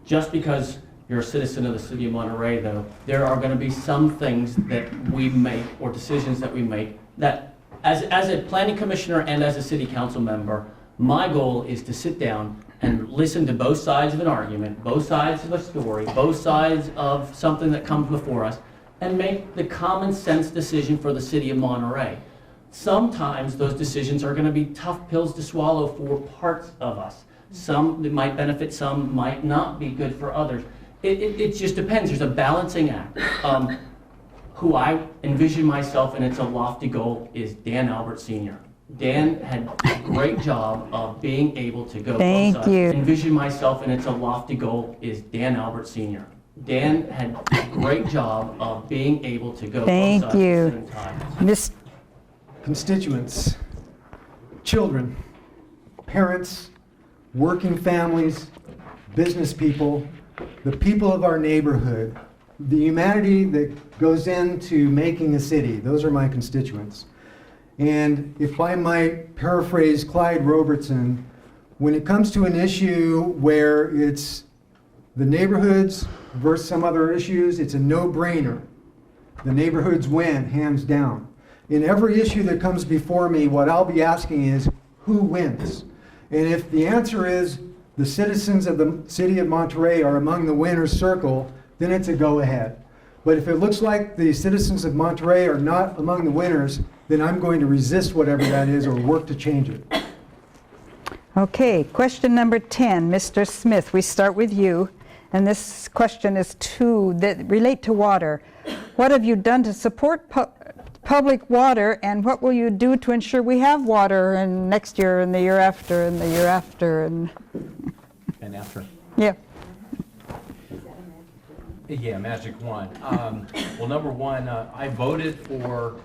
Just because you're a citizen of the City of Monterey, though, there are going to be some things that we make or decisions that we make that, as a planning commissioner and as a city council member, my goal is to sit down and listen to both sides of an argument, both sides of a story, both sides of something that comes before us, and make the common sense decision for the City of Monterey. Sometimes those decisions are going to be tough pills to swallow for parts of us. Some that might benefit, some might not be good for others. It just depends. There's a balancing act. Who I envision myself, and it's a lofty goal, is Dan Albert Sr. Dan had a great job of being able to go Thank both sides. you. Envision myself, and it's a lofty goal, is Dan Albert Sr. Dan had a great job of being able to go Thank both sides you. at the same time. Miss, Constituents, children, parents, working families, business people, the people of our neighborhood, the humanity that goes into making a city, those are my constituents. And if I might paraphrase Clyde Robertson, when it comes to an issue where it's the neighborhoods versus some other issues, it's a no-brainer. The neighborhoods win, hands down. In every issue that comes before me, what I'll be asking is, who wins? And if the answer is the citizens of the City of Monterey are among the winner's circle, then it's a go-ahead. But if it looks like the citizens of Monterey are not among the winners, then I'm going to resist whatever that is or work to change it. okay, question number 10, Mr. Smith, we start with you. And this question is two that relate to water. What have you done to support public water, and what will you do to ensure we have water in next year and the year after and the year after? And after. yeah. Yeah, magic wand. Well, number one, I voted for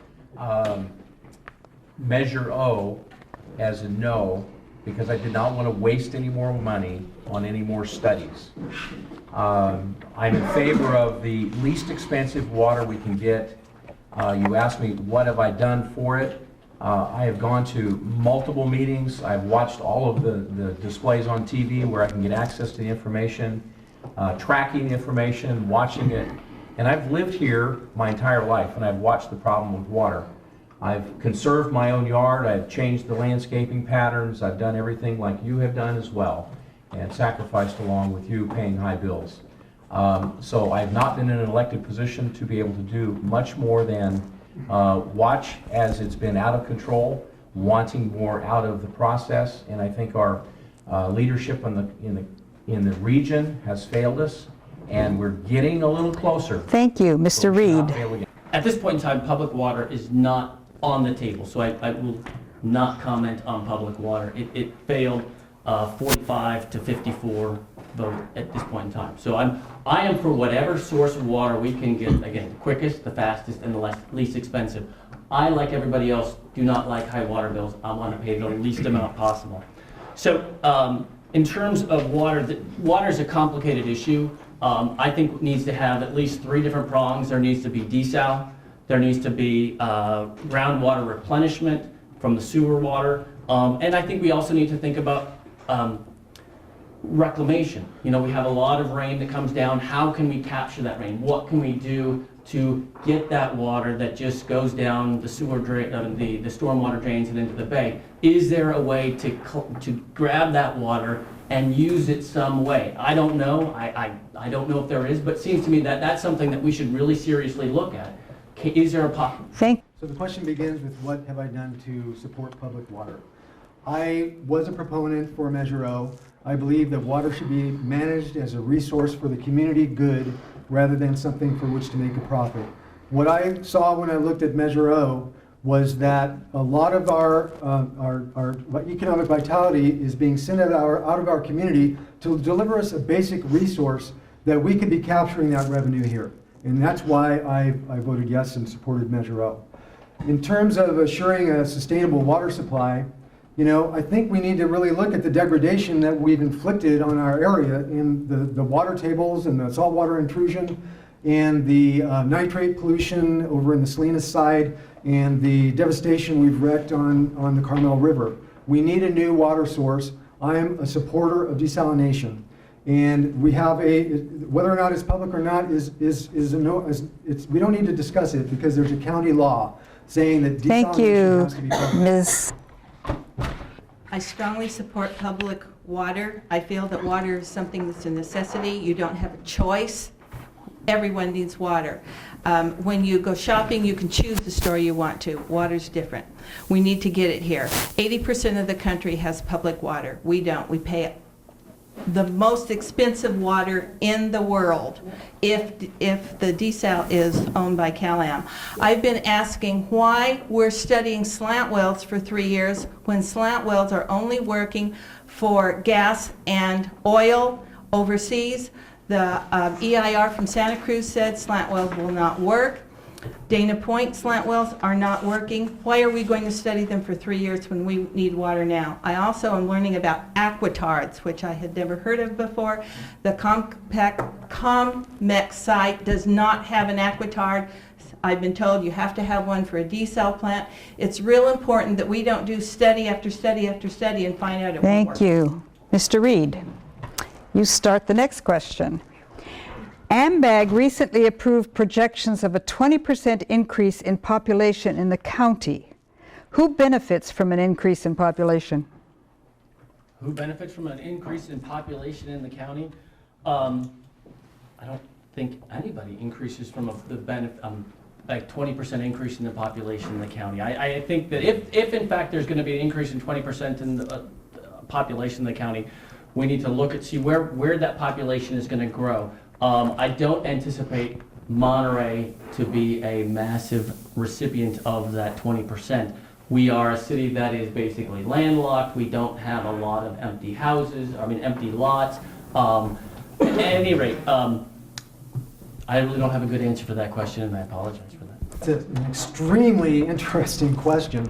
Measure O as a no, because I did not want to waste any more money on any more studies. I'm in favor of the least expensive water we can get. You asked me what have I done for it. I have gone to multiple meetings. I've watched all of the displays on TV where I can get access to the information, tracking the information, watching it. And I've lived here my entire life, and I've watched the problem with water. I've conserved my own yard. I've changed the landscaping patterns. I've done everything like you have done as well, and sacrificed along with you paying high bills. So I've not been in an elected position to be able to do much more than watch as it's been out of control, wanting more out of the process, and I think our leadership in the region has failed us, and we're getting a little closer. Thank you, Mr. Reed. At this point in time, public water is not on the table, so I will not comment on public water. It failed 45 to 54 vote at this point in time. So I am for whatever source of water we can get, again, the quickest, the fastest, and the least expensive. I, like everybody else, do not like high water bills. I want to pay the least amount possible. So in terms of water, water is a complicated issue. I think it needs to have at least 3 different prongs. There needs to be desal, there needs to be groundwater replenishment from the sewer water, and I think we also need to think about reclamation. You know, we have a lot of rain that comes down. How can we capture that rain? What can we do to get that water that just goes down the sewer drain, the stormwater drains and into the bay? Is there a way to grab that water and use it some way? I don't know. I don't know if there is, but it seems to me that that's something that we should really seriously look at. Is there a So the question begins with, what have I done to support public water? I was a proponent for Measure O. I believe that water should be managed as a resource for the community good rather than something for which to make a profit. What I saw when I looked at Measure O was that a lot of our economic vitality is being sent out of our community to deliver us a basic resource that we could be capturing that revenue here. And that's why I voted yes and supported Measure O. In terms of assuring a sustainable water supply, you know, I think we need to really look at the degradation that we've inflicted on our area in the water tables and the saltwater intrusion and the nitrate pollution over in the Salinas side and the devastation we've wreaked on the Carmel River. We need a new water source. I'm a supporter of desalination. And we have whether or not it's public or not is a no, we don't need to discuss it because there's a county law saying that desalination has to be public. Ms. I strongly support public water. I feel that water is something that's a necessity. You don't have a choice. Everyone needs water. When you go shopping, you can choose the store you want to. Water's different. We need to get it here. 80% of the country has public water. We don't. We pay the most expensive water in the world if the desal is owned by Cal-Am. I've been asking why we're studying slant wells for 3 years when slant wells are only working for gas and oil overseas. The EIR from Santa Cruz said slant wells will not work. Dana Point slant wells are not working. Why are we going to study them for 3 years when we need water now? I also am learning about aquatards, which I had never heard of before. The ComMex site does not have an aquatard. I've been told you have to have one for a desal plant. It's real important that we don't do study after study after study and find out it won't work. Thank you. Mr. Reed, you start the next question. AMBAG recently approved projections of a 20% increase in population in the county. Who benefits from an increase in population? Who benefits from an increase in population in the county? I don't think anybody increases from the benefit, like 20% increase in the population in the county. I think that if in fact there's going to be an increase in 20% in the population in the county, we need to look at, see where that population is going to grow. I don't anticipate Monterey to be a massive recipient of that 20%. We are a city that is basically landlocked. We don't have a lot of empty houses, empty lots. At any rate, I really don't have a good answer for that question, and I apologize for that. It's an extremely interesting question.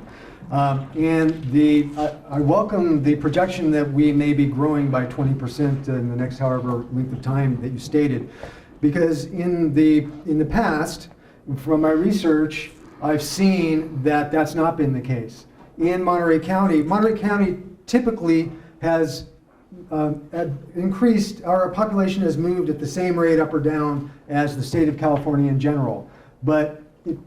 I welcome the projection that we may be growing by 20% in the next however length of time that you stated, because in the past, from my research, I've seen that that's not been the case. In Monterey County typically has increased, our population has moved at the same rate up or down as the state of California in general. But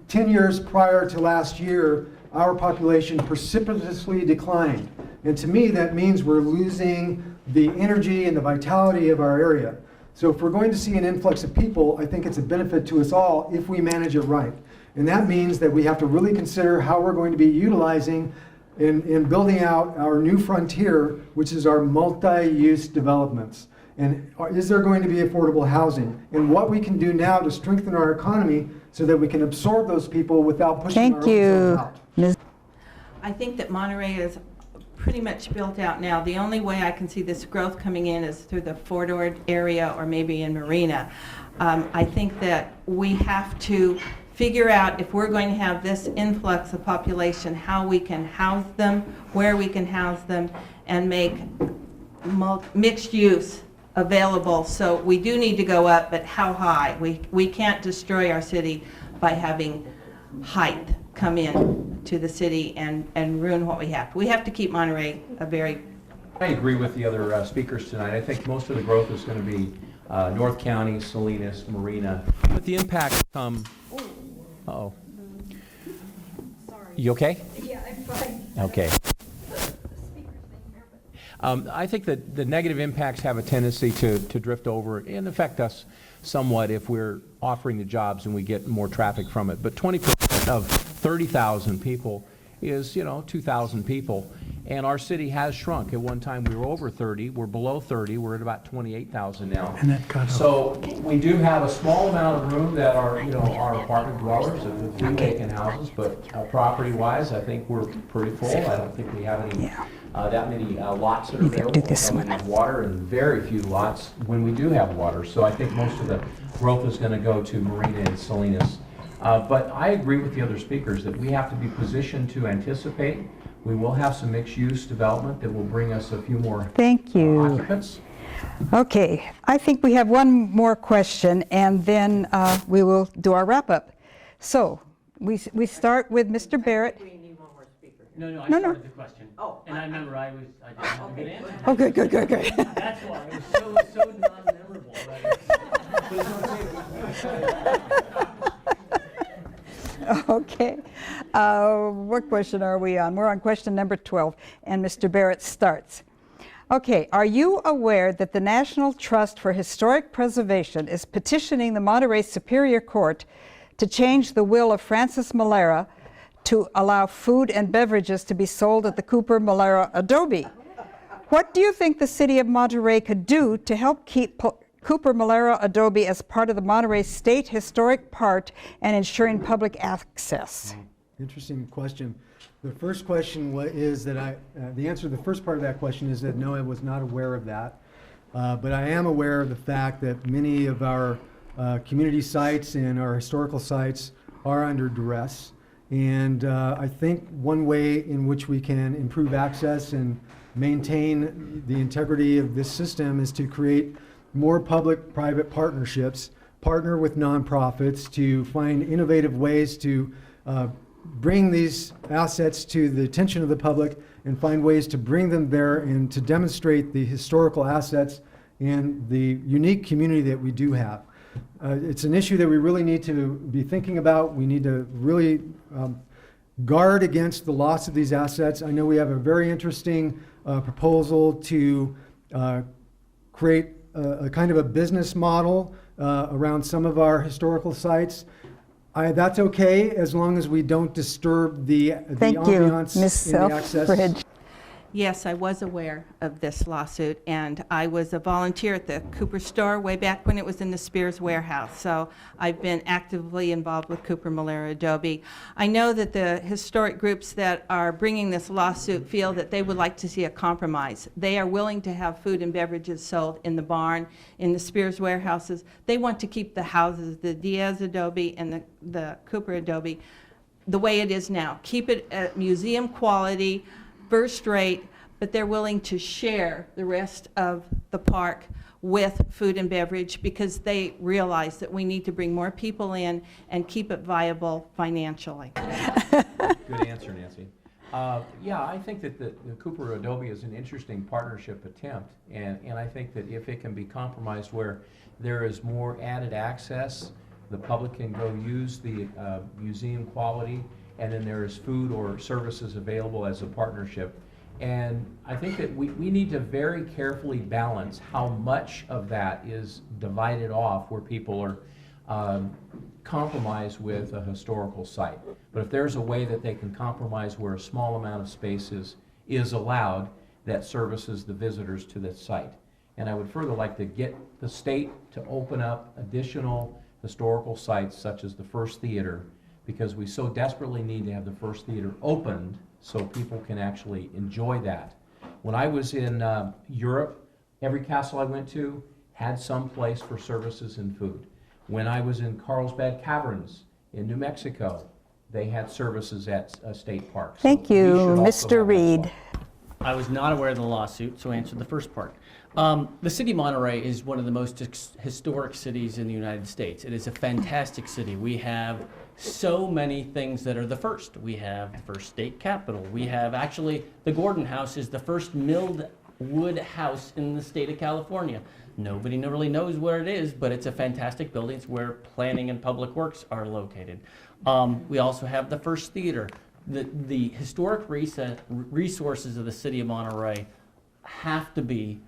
10 years prior to last year, our population precipitously declined. And to me, that means we're losing the energy and the vitality of our area. So if we're going to see an influx of people, I think it's a benefit to us all if we manage it right. And that means that we have to really consider how we're going to be utilizing in building out our new frontier, which is our multi-use developments. And is there going to be affordable housing? And what we can do now to strengthen our economy so that we can absorb those people without pushing Thank you. ourselves out. Ms. I think that Monterey is pretty much built out now. The only way I can see this growth coming in is through the Fort Ord area or maybe in Marina. I think that we have to figure out if we're going to have this influx of population, how we can house them, where we can house them, and make mixed use available. So we do need to go up, but how high? We can't destroy our city by having height come in to the city and ruin what we have. We have to keep Monterey a very... I agree with the other speakers tonight. I think most of the growth is going to be North County, Salinas, Marina. But the impacts come... Uh-oh. You okay? Yeah, I'm fine. Okay. I think that the negative impacts have a tendency to drift over and affect us somewhat if we're offering the jobs and we get more traffic from it. But 20% of 30,000 people is, 2,000 people. And our city has shrunk. At one time, we were over 30. We're below 30. We're at about 28,000 now. And that got So we do have a small amount of room that are, our apartment dwellers, the few vacant houses. But property-wise, I think we're pretty full. I don't think we have any that many lots that are Maybe I'll available. do this We one. have water and very few lots when we do have water. So I think most of the growth is going to go to Marina and Salinas. But I agree with the other speakers that we have to be positioned to anticipate. We will have some mixed-use development that will bring us a few more Thank you. occupants. Okay, I think we have one more question, and then we will do our wrap-up. So we start with Mr. Barrett. We need one more speaker. No, I No, no. started the question. Oh, And I remember I didn't have a good answer. Oh, good, good, good, good. That's why it was so non-memorable. Okay. What question are we on? We're on question number 12, and Mr. Barrett starts. Okay, are you aware that the National Trust for Historic Preservation is petitioning the Monterey Superior Court to change the will of Francis Malera to allow food and beverages to be sold at the Cooper Malera Adobe? What do you think the city of Monterey could do to help keep Cooper Malera Adobe as part of the Monterey State Historic Park and ensuring public access? Interesting question. The first question is that the answer to the first part of that question is that no, I was not aware of that. But I am aware of the fact that many of our community sites and our historical sites are under duress. And I think one way in which we can improve access and maintain the integrity of this system is to create more public-private partnerships, partner with nonprofits to find innovative ways to bring these assets to the attention of the public and find ways to bring them there and to demonstrate the historical assets and the unique community that we do have. It's an issue that we really need to be thinking about. We need to really guard against the loss of these assets. I know we have a very interesting proposal to create a kind of a business model around some of our historical sites. That's okay as long as we don't disturb the Thank you, ambiance Ms. and the access. Selfridge. Yes, I was aware of this lawsuit, and I was a volunteer at the Cooper store way back when it was in the Spears warehouse. So I've been actively involved with Cooper Malera Adobe. I know that the historic groups that are bringing this lawsuit feel that they would like to see a compromise. They are willing to have food and beverages sold in the barn, in the Spears warehouses. They want to keep the houses, the Diaz Adobe and the Cooper Adobe, the way it is now. Keep it at museum quality, first rate, but they're willing to share the rest of the park with food and beverage because they realize that we need to bring more people in and keep it viable financially. Good answer, Nancy. Yeah, I think that the Cooper Adobe is an interesting partnership attempt, and I think that if it can be compromised where there is more added access, the public can go use the museum quality, and then there is food or services available as a partnership. And I think that we need to very carefully balance how much of that is divided off where people are compromised with a historical site. But if there's a way that they can compromise where a small amount of space is allowed that services the visitors to that site. And I would further like to get the state to open up additional historical sites such as the First Theater, because we so desperately need to have the First Theater opened so people can actually enjoy that. When I was in Europe, every castle I went to had some place for services and food. When I was in Carlsbad Caverns in New Mexico, they had services at state parks. Thank So we you, should also Mr. have that Reed. law. I was not aware of the lawsuit, so I answered the first part. The city of Monterey is one of the most historic cities in the United States. It is a fantastic city. We have so many things that are the first. We have the first state capitol. We have, actually, the Gordon House is the first milled wood house in the state of California. Nobody really knows where it is, but it's a fantastic building. It's where planning and public works are located. We also have the first theater. The historic resources of the city of Monterey have to be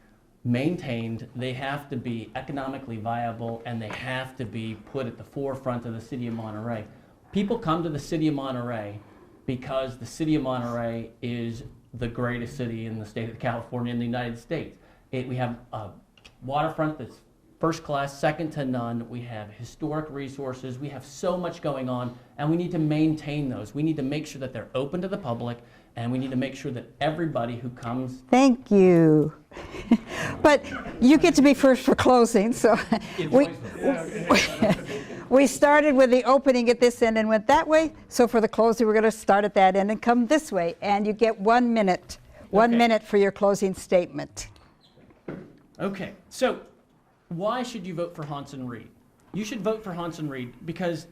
maintained, they have to be economically viable, and they have to be put at the forefront of the city of Monterey. People come to the city of Monterey because the city of Monterey is the greatest city in the state of California in the United States. We have a waterfront that's first class, second to none. We have historic resources. We have so much going on, and we need to maintain those. We need to make sure that they're open to the public, and we need to make sure that everybody who comes. Thank you. But you get to be first for closing, so we started with the opening at this end and went that way. So for the closing, we're going to start at that end and come this way, and you get 1 minute. One Okay. minute for your closing statement. Okay, so why should you vote for Hanson Reed? You should vote for Hanson Reed because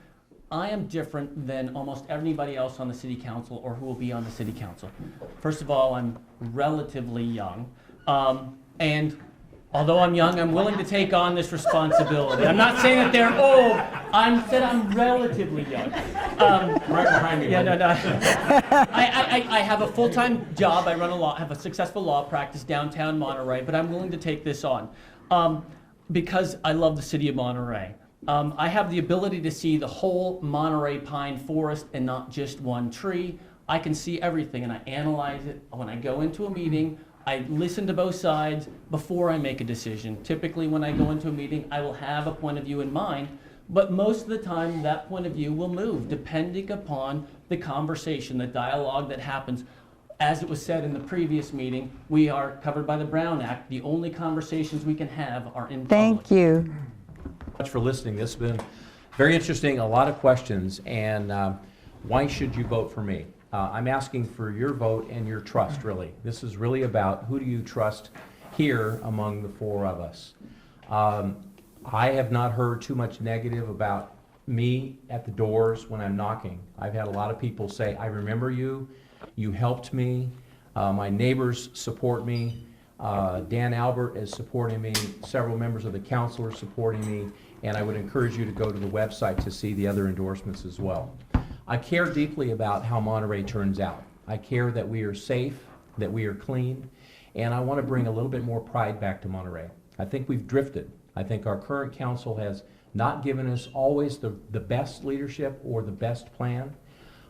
I am different than almost anybody else on the city council or who will be on the city council. First of all, I'm relatively young. And although I'm young, I'm willing to take on this responsibility. I'm not saying that they're old. I'm relatively young. Right behind me. Yeah, no. I have a full-time job. I have a successful law practice downtown Monterey, but I'm willing to take this on because I love the city of Monterey. I have the ability to see the whole Monterey pine forest and not just one tree. I can see everything and I analyze it. When I go into a meeting, I listen to both sides before I make a decision. Typically, when I go into a meeting, I will have a point of view in mind, but most of the time, that point of view will move depending upon the conversation, the dialogue that happens. As it was said in the previous meeting, we are covered by the Brown Act. The only conversations we can have are in public. Thank you. Much for listening. This has been very interesting, a lot of questions, and why should you vote for me? I'm asking for your vote and your trust, really. This is really about who do you trust here among the four of us. I have not heard too much negative about me at the doors when I'm knocking. I've had a lot of people say, I remember you, you helped me, my neighbors support me, Dan Albert is supporting me, several members of the council are supporting me, and I would encourage you to go to the website to see the other endorsements as well. I care deeply about how Monterey turns out. I care that we are safe, that we are clean, and I want to bring a little bit more pride back to Monterey. I think we've drifted. I think our current council has not given us always the best leadership or the best plan.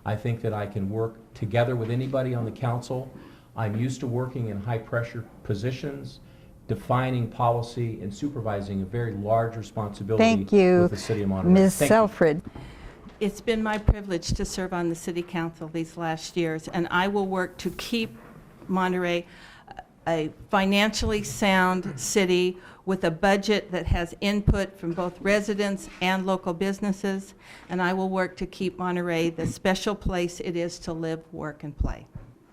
I think that I can work together with anybody on the council. I'm used to working in high-pressure positions, defining policy and supervising a very large responsibility Thank you, with the city of Monterey. Ms. Thank you. Selfrid. It's been my privilege to serve on the city council these last years, and I will work to keep Monterey a financially sound city with a budget that has input from both residents and local businesses, and I will work to keep Monterey the special place it is to live, work, and play.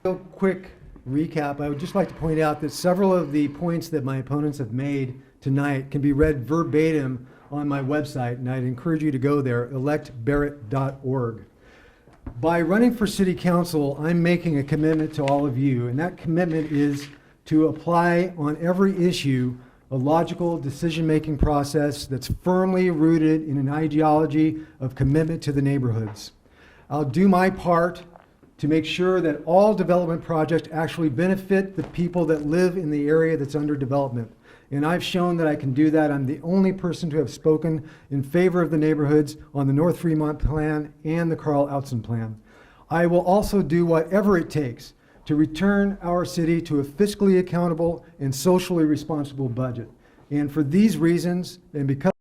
Real quick recap, I would just like to point out that several of the points that my opponents have made tonight can be read verbatim on my website, and I'd encourage you to go there, electbarrett.org. By running for city council, I'm making a commitment to all of you, and that commitment is to apply on every issue a logical decision-making process that's firmly rooted in an ideology of commitment to the neighborhoods. I'll do my part to make sure that all development projects actually benefit the people that live in the area that's under development. And I've shown that I can do that. I'm the only person to have spoken in favor of the neighborhoods on the North Fremont Plan and the Carl Outzen Plan. I will also do whatever it takes to return our city to a fiscally accountable and socially responsible budget. And for these reasons, and because